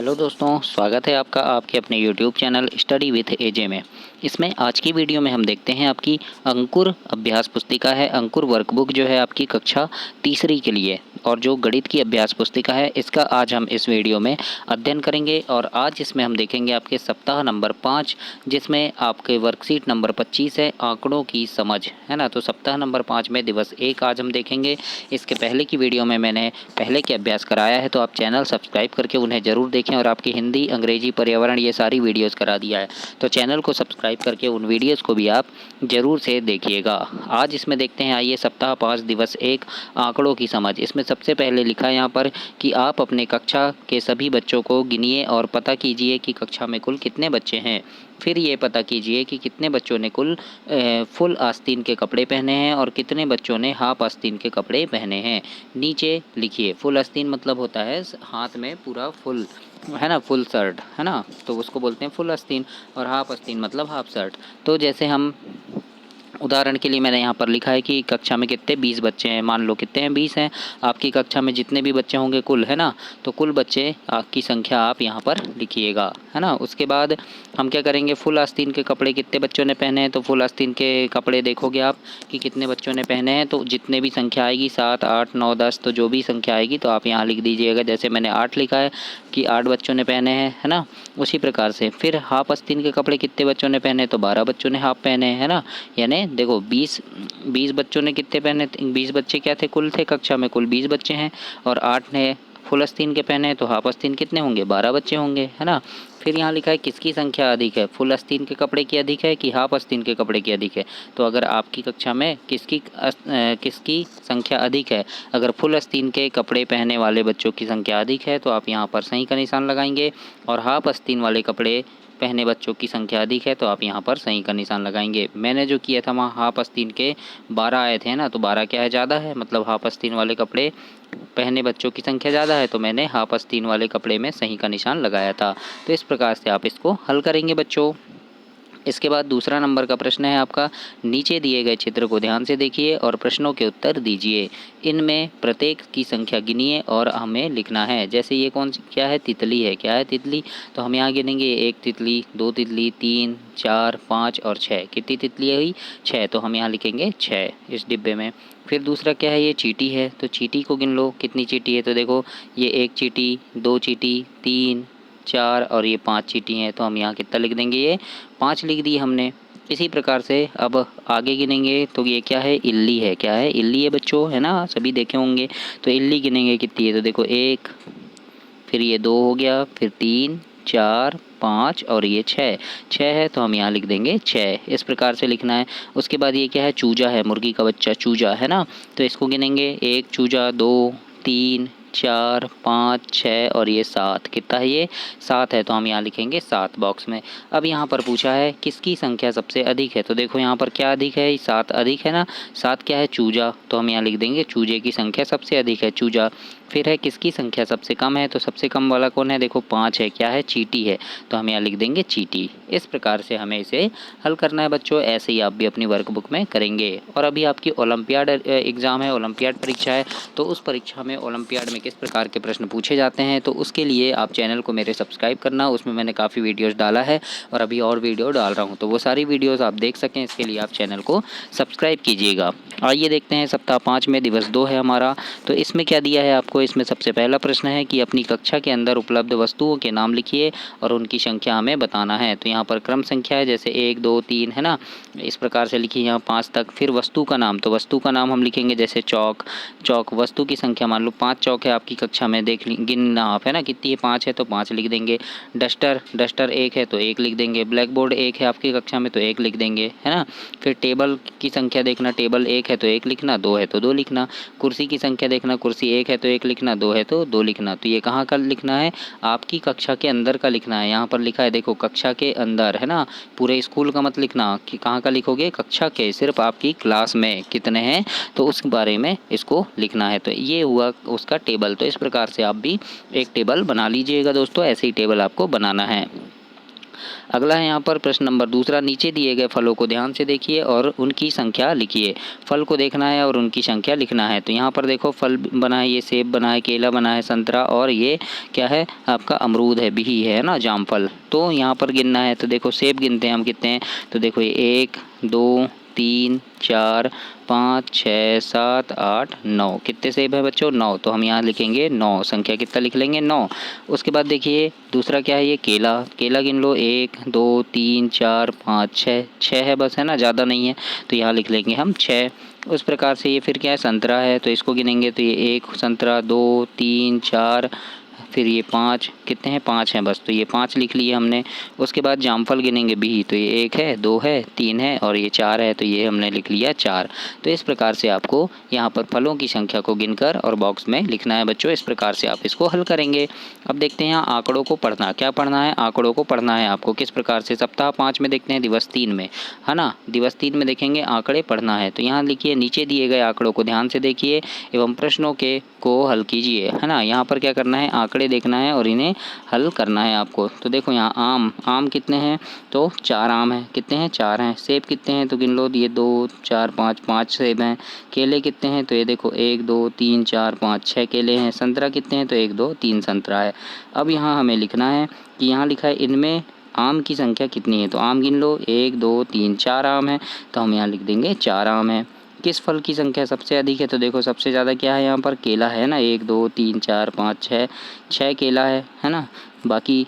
Hello दोस्तों, स्वागत है आपका आपके अपने यूट्यूब चैनल स्टडी विथ एजे में। इसमें आज की वीडियो में हम देखते हैं आपकी अंकुर अभ्यास पुस्तिका है। अंकुर वर्कबुक जो है आपकी कक्षा तीसरी के लिए, और जो गणित की अभ्यास पुस्तिका है इसका आज हम इस वीडियो में अध्ययन करेंगे। और आज इसमें हम देखेंगे आपके सप्ताह नंबर 5, जिसमें आपके वर्कशीट नंबर 25 है, आंकड़ों की समझ, है ना। तो सप्ताह नंबर 5 में दिवस 1 आज हम देखेंगे। इसके पहले की वीडियो में मैंने पहले के अभ्यास कराया है, तो आप चैनल सब्सक्राइब करके उन्हें ज़रूर देखें। और आपकी हिंदी, अंग्रेजी, पर्यावरण ये सारी वीडियोज़ करा दिया है, तो चैनल को सब्सक्राइब करके उन वीडियोज़ को भी आप ज़रूर से देखिएगा। आज इसमें देखते हैं, आइए सप्ताह 5 दिवस 1 आंकड़ों की समझ। इसमें सबसे पहले लिखा है यहाँ पर कि आप अपने कक्षा के सभी बच्चों को गिनिए और पता कीजिए कि कक्षा में कुल कितने बच्चे हैं। फिर ये पता कीजिए कि कितने बच्चों ने कुल फुल आस्तीन के कपड़े पहने हैं और कितने बच्चों ने हाफ आस्तीन के कपड़े पहने हैं। नीचे लिखिए। फुल आस्तीन मतलब होता है हाथ में पूरा फुल, है ना, फुल शर्ट, है ना, तो उसको बोलते हैं फुल आस्तीन। और हाफ आस्तीन मतलब हाफ शर्ट। तो जैसे हम उदाहरण के लिए मैंने यहाँ पर लिखा है कि कक्षा में कितने 20 बच्चे हैं। मान लो कितने हैं, 20 हैं। आपकी कक्षा में जितने भी बच्चे होंगे कुल, है ना, तो कुल बच्चे की संख्या आप यहाँ पर लिखिएगा, है ना। उसके बाद हम क्या करेंगे, फुल आस्तीन के कपड़े कितने बच्चों ने पहने हैं। तो फुल आस्तीन के कपड़े देखोगे आप कि कितने बच्चों ने पहने हैं, तो जितने भी संख्या आएगी 7, 8, 9, 10, तो जो भी संख्या आएगी तो आप यहाँ लिख दीजिएगा। जैसे मैंने 8 लिखा है कि 8 बच्चों ने पहने हैं, है ना। उसी प्रकार से फिर हाफ आस्तीन के कपड़े कितने बच्चों ने पहने, तो 12 बच्चों ने हाफ पहने हैं, है ना। यानी देखो 20 बच्चों ने कितने पहने, 20 बच्चे क्या थे, कुल थे कक्षा में कुल 20 बच्चे हैं। और 8 ने फुल आस्तीन के पहने, तो हाफ आस्तीन कितने होंगे, 12 बच्चे होंगे, है ना। फिर यहाँ लिखा है किसकी संख्या अधिक है, फुल आस्तीन के कपड़े की अधिक है कि हाफ आस्तीन के कपड़े की अधिक है। तो अगर आपकी कक्षा में किसकी संख्या अधिक है, अगर फुल आस्तीन के कपड़े पहनने वाले बच्चों की संख्या अधिक है तो आप यहाँ पर सही का निशान लगाएंगे। और हाफ आस्तीन वाले कपड़े पहने बच्चों की संख्या अधिक है तो आप यहाँ पर सही का निशान लगाएंगे। मैंने जो किया था वहाँ हाफ आस्तीन के 12 आए थे ना, तो 12 क्या है, ज़्यादा है, मतलब हाफ आस्तीन वाले कपड़े पहने बच्चों की संख्या ज़्यादा है, तो मैंने हाफ आस्तीन वाले कपड़े में सही का निशान लगाया था। तो इस प्रकार से आप इसको हल करेंगे बच्चों। इसके बाद दूसरा नंबर का प्रश्न है आपका, नीचे दिए गए चित्र को ध्यान से देखिए और प्रश्नों के उत्तर दीजिए। इनमें प्रत्येक की संख्या गिनिए और हमें लिखना है। जैसे ये क्या है, तितली है। क्या है, तितली। तो हम यहाँ गिनेंगे, 1 तितली, 2 तितली, 3, 4, 5 और 6। कितनी तितली हुई, 6। तो हम यहाँ लिखेंगे 6 इस डिब्बे में। फिर दूसरा क्या है, ये चींटी है। तो चींटी को गिन लो, कितनी चींटी है। तो देखो ये 1 चींटी, 2 चींटी, 3, 4 और ये 5 चींटी हैं। तो हम यहाँ कितना लिख देंगे, ये 5 लिख दी हमने। इसी प्रकार से अब आगे गिनेंगे तो ये क्या है, इल्ली है। क्या है, इल्ली है बच्चों, है ना, सभी देखे होंगे। तो इल्ली गिनेंगे कितनी है, तो देखो 1, फिर ये 2 हो गया, फिर 3, 4, 5 और ये 6 है। तो हम यहाँ लिख देंगे 6। इस प्रकार से लिखना है। उसके बाद ये क्या है, चूजा है, मुर्गी का बच्चा चूजा, है ना। तो इसको गिनेंगे, 1 चूजा, 2, 3, 4, 5, 6 और ये 7। कितना है, ये 7 है। तो हम यहाँ लिखेंगे 7 बॉक्स में। अब यहाँ पर पूछा है किसकी संख्या सबसे अधिक है। तो देखो यहाँ पर क्या अधिक है, 7 अधिक है ना। 7 क्या है, चूजा। तो हम यहाँ लिख देंगे चूजे की संख्या सबसे अधिक है, चूजा। फिर है किसकी संख्या सबसे कम है। तो सबसे कम वाला कौन है, देखो 5 है। क्या है, चींटी है। तो हम यहाँ लिख देंगे चींटी। इस प्रकार से हमें इसे हल करना है बच्चों। ऐसे ही आप भी अपनी वर्कबुक में करेंगे। और अभी आपकी ओलंपियाड एग्ज़ाम है, ओलंपियाड परीक्षा है, तो उस परीक्षा में ओलंपियाड में किस प्रकार के प्रश्न पूछे जाते हैं, तो उसके लिए आप चैनल को मेरे सब्सक्राइब करना। उसमें मैंने काफ़ी वीडियोज़ डाला है और अभी और वीडियो डाल रहा हूँ, तो वो सारी वीडियोज़ आप देख सकें, इसके लिए आप चैनल को सब्सक्राइब कीजिएगा। आइए देखते हैं, सप्ताह 5 में दिवस 2 है हमारा। तो इसमें क्या दिया है आपको, इसमें सबसे पहला प्रश्न है कि अपनी कक्षा के अंदर उपलब्ध वस्तुओं के नाम लिखिए और उनकी संख्या हमें बताना है। तो यहाँ पर क्रम संख्या है, जैसे 1, 2, 3, है ना, इस प्रकार से लिखिए यहाँ 5 तक। फिर वस्तु का नाम, तो वस्तु का नाम हम लिखेंगे जैसे चौक। वस्तु की संख्या, मान लो 5 चौक है आपकी कक्षा में, देख गिनना आप, है ना, कितनी है, 5 है तो 5 लिख देंगे। डस्टर 1 है तो 1 लिख देंगे। ब्लैक बोर्ड 1 है आपकी कक्षा में तो 1 लिख देंगे, है ना। फिर टेबल की संख्या देखना, टेबल 1 है तो 1 लिखना, 2 है तो 2 लिखना। कुर्सी की संख्या देखना, कुर्सी 1 है तो 1 लिखना, 2 है तो 2 लिखना। तो ये कहाँ का लिखना है, आपकी कक्षा के अंदर का लिखना है। यहाँ पर लिखा है देखो कक्षा के अंदर, है ना, पूरे स्कूल का मत लिखना कि कहाँ का लिखोगे, कक्षा के, सिर्फ आपकी क्लास में कितने हैं तो उस बारे में इसको लिखना है। तो ये हुआ उसका टेबल। तो इस प्रकार से आप भी एक टेबल बना लीजिएगा दोस्तों, ऐसे ही टेबल आपको बनाना है। अगला है यहाँ पर प्रश्न नंबर दूसरा, नीचे दिए गए फलों को ध्यान से देखिए और उनकी संख्या लिखिए। फल को देखना है और उनकी संख्या लिखना है। तो यहाँ पर देखो फल बना है, ये सेब बना है, केला बना है, संतरा, और ये क्या है आपका अमरूद है, बिही है ना, जामफल। तो यहाँ पर गिनना है। तो देखो सेब गिनते हैं हम कितने हैं। तो देखो ये 1 2 3 4 5 6 7 8 9, कितने सेब है बच्चों? 9। तो हम यहाँ लिखेंगे 9, संख्या कितना लिख लेंगे? 9। उसके बाद देखिए दूसरा क्या है, ये केला। केला गिन लो, 1 2 3 4 5 6, 6 है बस, है ना, ज़्यादा नहीं है। तो यहाँ लिख लेंगे हम 6। उस प्रकार से ये फिर क्या है, संतरा है, तो इसको गिनेंगे तो ये 1 संतरा, 2 3 4, फिर ये 5, कितने हैं? 5 हैं बस, तो ये 5 लिख लिए हमने। उसके बाद जामफल गिनेंगे भी, तो ये 1 है, 2 है, 3 है और ये 4 है, तो ये हमने लिख लिया 4। तो इस प्रकार से आपको यहाँ पर फलों की संख्या को गिनकर और बॉक्स में लिखना है बच्चों। इस प्रकार से आप इसको हल करेंगे। अब देखते हैं यहाँ आंकड़ों को पढ़ना। क्या पढ़ना है? आंकड़ों को पढ़ना है आपको। किस प्रकार से? सप्ताह 5 में देखते हैं, दिवस 3 में, है ना, दिवस 3 में देखेंगे आंकड़े पढ़ना है। तो यहाँ लिखिए, नीचे दिए गए आंकड़ों को ध्यान से देखिए एवं प्रश्नों को हल कीजिए, है ना। यहाँ पर क्या करना है, आंकड़े देखना है और इन्हें हल करना है आपको। तो देखो यहाँ आम कितने हैं? तो 4 आम हैं। कितने हैं? 4 हैं। सेब कितने हैं? तो गिन लो, ये 2 4 5 सेब हैं। केले कितने हैं? तो ये देखो 1 2 3 4 5 6 केले हैं। संतरा कितने हैं? तो 1 2 3 संतरा है। अब यहाँ हमें लिखना है कि यहाँ लिखा है इनमें आम की संख्या कितनी है। तो आम गिन लो, 1 2 3 4 आम है, तो हम यहाँ लिख देंगे 4 आम है। किस फल की संख्या सबसे अधिक है? तो देखो सबसे ज़्यादा क्या है यहाँ पर, केला है ना, 1 2 3 4 5 6 केला है ना। बाकी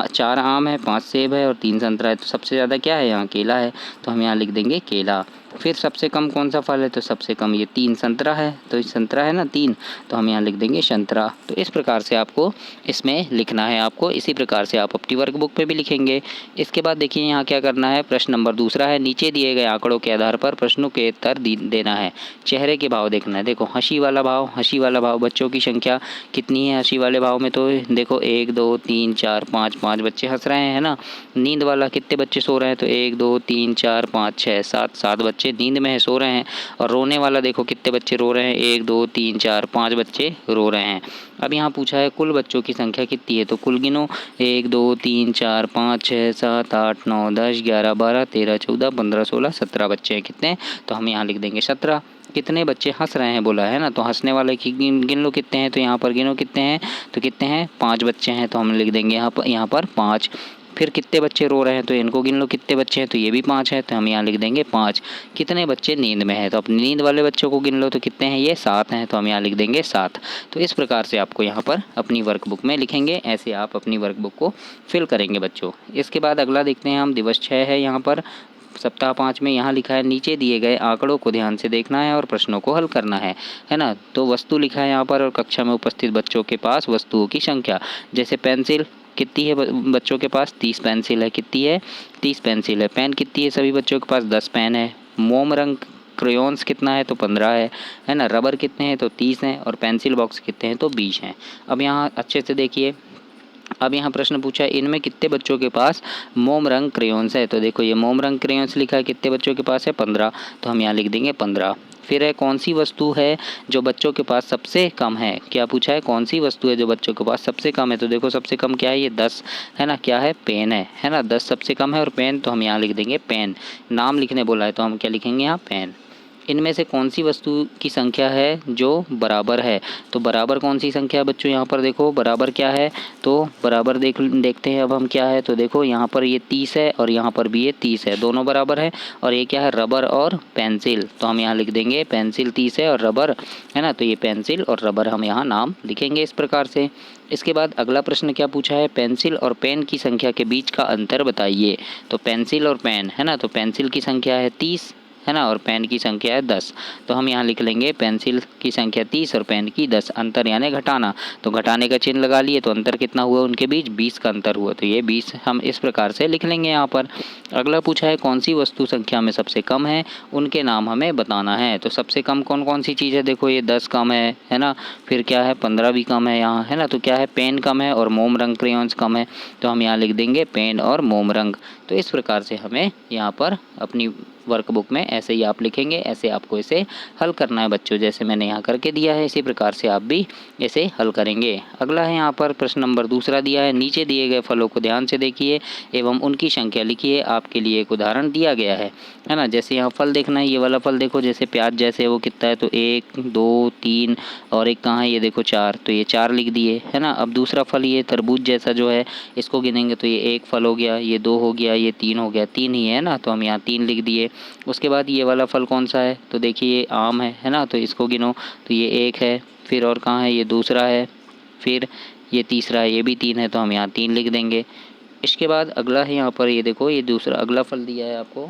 4 आम है, 5 सेब है और 3 संतरा है। तो सबसे ज़्यादा क्या है यहाँ, केला है, तो हम यहाँ लिख देंगे केला। फिर सबसे कम कौन सा फल है? तो सबसे कम ये 3 संतरा है, तो संतरा है ना 3, तो हम यहाँ लिख देंगे संतरा। तो इस प्रकार से आपको इसमें लिखना है आपको। इसी प्रकार से आप अपनी वर्कबुक पे भी लिखेंगे। इसके बाद देखिए यहाँ क्या करना है, प्रश्न नंबर दूसरा है, नीचे दिए गए आंकड़ों के आधार पर प्रश्नों के उत्तर देना है। चेहरे के भाव देखना है। देखो हंसी वाला भाव, बच्चों की संख्या कितनी है हंसी वाले भाव में? तो देखो 1 2 3 4 5, 5 बच्चे हंस रहे हैं ना। नींद वाला कितने बच्चे सो रहे हैं? तो 1 2 3 4 5 6 7, 7 बच्चे नींद में है, सो रहे हैं। और रोने वाला देखो कितने बच्चे रो रहे हैं? 1 2 3 4 5 बच्चे रो रहे हैं। अब यहाँ पूछा है कुल बच्चों की संख्या कितनी है। तो कुल गिनो, 1 2 3 4 5 6 7 8 9 10 11 12 13 14 15 16 17 बच्चे हैं। कितने? तो हम यहाँ लिख देंगे 17। कितने बच्चे हंस रहे हैं बोला है ना, तो हंसने वाले की गिन लो कितने हैं। तो यहाँ पर गिनो कितने हैं, तो कितने हैं? 5 बच्चे हैं, तो हम लिख देंगे यहाँ पर 5। फिर कितने बच्चे रो रहे हैं, तो इनको गिन लो कितने बच्चे हैं। तो ये भी 5 है, तो हम यहाँ लिख देंगे 5। कितने बच्चे नींद में हैं, तो अपनी नींद वाले बच्चों को गिन लो, तो कितने हैं? ये 7 हैं, तो हम यहाँ लिख देंगे 7। तो इस प्रकार से आपको यहाँ पर अपनी वर्कबुक में लिखेंगे। ऐसे आप अपनी वर्कबुक को फिल करेंगे बच्चों। इसके बाद अगला देखते हैं हम, दिवस 6 है यहाँ पर सप्ताह 5 में। यहाँ लिखा है नीचे दिए गए आंकड़ों को ध्यान से देखना है और प्रश्नों को हल करना है ना। तो वस्तु लिखा है यहाँ पर और कक्षा में उपस्थित बच्चों के पास वस्तुओं की संख्या। जैसे पेंसिल कितनी है बच्चों के पास? 30 पेंसिल है। कितनी है? 30 पेंसिल है। पेन कितनी है सभी बच्चों के पास? 10 पेन है। मोम रंग क्रेयॉन्स कितना है? तो 15 है ना। रबर कितने हैं? तो 30 हैं। और पेंसिल बॉक्स कितने हैं? तो 20 हैं। अब यहाँ अच्छे से देखिए, अब यहाँ प्रश्न पूछा है इनमें कितने बच्चों के पास मोम रंग क्रेयॉन्स है। तो देखो ये मोम रंग क्रेयॉन्स लिखा है, कितने बच्चों के पास है? 15, तो हम यहाँ लिख देंगे 15। फिर है कौन सी वस्तु है जो बच्चों के पास सबसे कम है। क्या पूछा है, कौन सी वस्तु है जो बच्चों के पास सबसे कम है। तो देखो सबसे कम क्या है, ये 10 है ना। क्या है? पेन है ना। 10 सबसे कम है और पेन, तो हम यहाँ लिख देंगे पेन। नाम लिखने बोला है, तो हम क्या लिखेंगे यहाँ? पेन। इनमें से कौन सी वस्तु की संख्या है जो बराबर है। तो बराबर कौन सी संख्या है बच्चों? यहाँ पर देखो बराबर क्या है, तो बराबर देखते हैं अब हम क्या है। तो देखो यहाँ पर ये 30 है और यहाँ पर भी ये 30 है, दोनों बराबर है। और ये क्या है? रबर और पेंसिल, तो हम यहाँ लिख देंगे पेंसिल 30 है और रबर है ना। तो ये पेंसिल और रबर हम यहाँ नाम लिखेंगे इस प्रकार से। इसके बाद अगला प्रश्न क्या पूछा है, पेंसिल और पेन की संख्या के बीच का अंतर बताइए। तो पेंसिल और पेन है ना, तो पेंसिल की संख्या है 30 है ना और पेन की संख्या है 10, तो हम यहाँ लिख लेंगे पेंसिल की संख्या 30 और पेन की 10। अंतर यानी घटाना, तो घटाने का चिन्ह लगा लिए, तो अंतर कितना हुआ उनके बीच? 20 का अंतर हुआ, तो ये 20 हम इस प्रकार से लिख लेंगे यहाँ पर। अगला पूछा है कौन सी वस्तु संख्या में सबसे कम है, उनके नाम हमें बताना है। तो सबसे कम कौन कौन सी चीज़ है, देखो ये 10 कम है ना, फिर क्या है 15 भी कम है यहाँ है ना। तो क्या है, पेन कम है और मोम रंग क्रेयॉन्स कम है, तो हम यहाँ लिख देंगे पेन और मोम रंग। तो इस प्रकार से हमें यहाँ पर अपनी वर्कबुक में ऐसे ही आप लिखेंगे, ऐसे आपको इसे हल करना है बच्चों। जैसे मैंने यहाँ करके दिया है, इसी प्रकार से आप भी इसे हल करेंगे। अगला है यहाँ पर प्रश्न नंबर दूसरा दिया है, नीचे दिए गए फलों को ध्यान से देखिए एवं उनकी संख्या लिखिए। आपके लिए एक उदाहरण दिया गया है ना। जैसे यहाँ फल देखना है, ये वाला फल देखो, जैसे प्याज जैसे वो कितना है, तो 1 2 3 और एक कहाँ है, ये देखो 4, तो ये 4 लिख दिए है ना। अब दूसरा फल ये तरबूज जैसा जो है, इसको गिनेंगे तो ये 1 फल हो गया, ये 2 हो गया, ये 3 हो गया, 3 ही है ना, तो हम यहाँ 3 लिख दिए। उसके बाद ये वाला फल कौन सा है, तो देखिए ये आम है ना, तो इसको गिनो तो ये 1 है। फिर और कहाँ है, ये दूसरा है, फिर ये तीसरा है, ये भी 3 है, तो हम यहाँ 3 लिख देंगे। इसके बाद अगला है यहाँ पर, ये देखो ये दूसरा अगला फल दिया है आपको,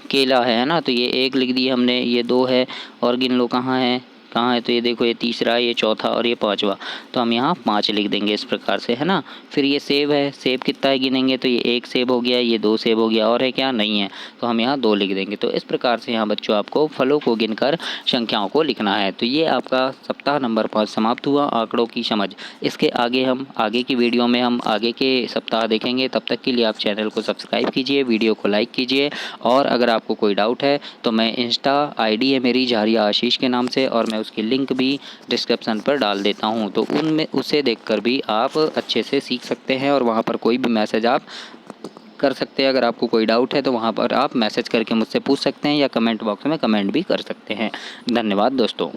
केला है ना, तो ये 1 लिख दिया हमने, ये 2 है और गिन लो कहाँ है, तो ये देखो ये तीसरा, ये चौथा और ये पांचवा, तो हम यहाँ 5 लिख देंगे इस प्रकार से है ना। फिर ये सेब है, सेब कितना है गिनेंगे, तो ये 1 सेब हो गया, ये 2 सेब हो गया और है क्या, नहीं है, तो हम यहाँ 2 लिख देंगे। तो इस प्रकार से यहाँ बच्चों आपको फलों को गिनकर संख्याओं को लिखना है। तो ये आपका सप्ताह नंबर 5 समाप्त हुआ, आंकड़ों की समझ। इसके आगे हम आगे की वीडियो में हम आगे के सप्ताह देखेंगे। तब तक के लिए आप चैनल को सब्सक्राइब कीजिए, वीडियो को लाइक कीजिए, और अगर आपको कोई डाउट है तो मैं इंस्टा आईडी है मेरी झारिया आशीष के नाम से, और मैं उसकी लिंक भी डिस्क्रिप्शन पर डाल देता हूँ, तो उनमें उसे देखकर भी आप अच्छे से सीख सकते हैं और वहाँ पर कोई भी मैसेज आप कर सकते हैं। अगर आपको कोई डाउट है तो वहाँ पर आप मैसेज करके मुझसे पूछ सकते हैं या कमेंट बॉक्स में कमेंट भी कर सकते हैं। धन्यवाद दोस्तों।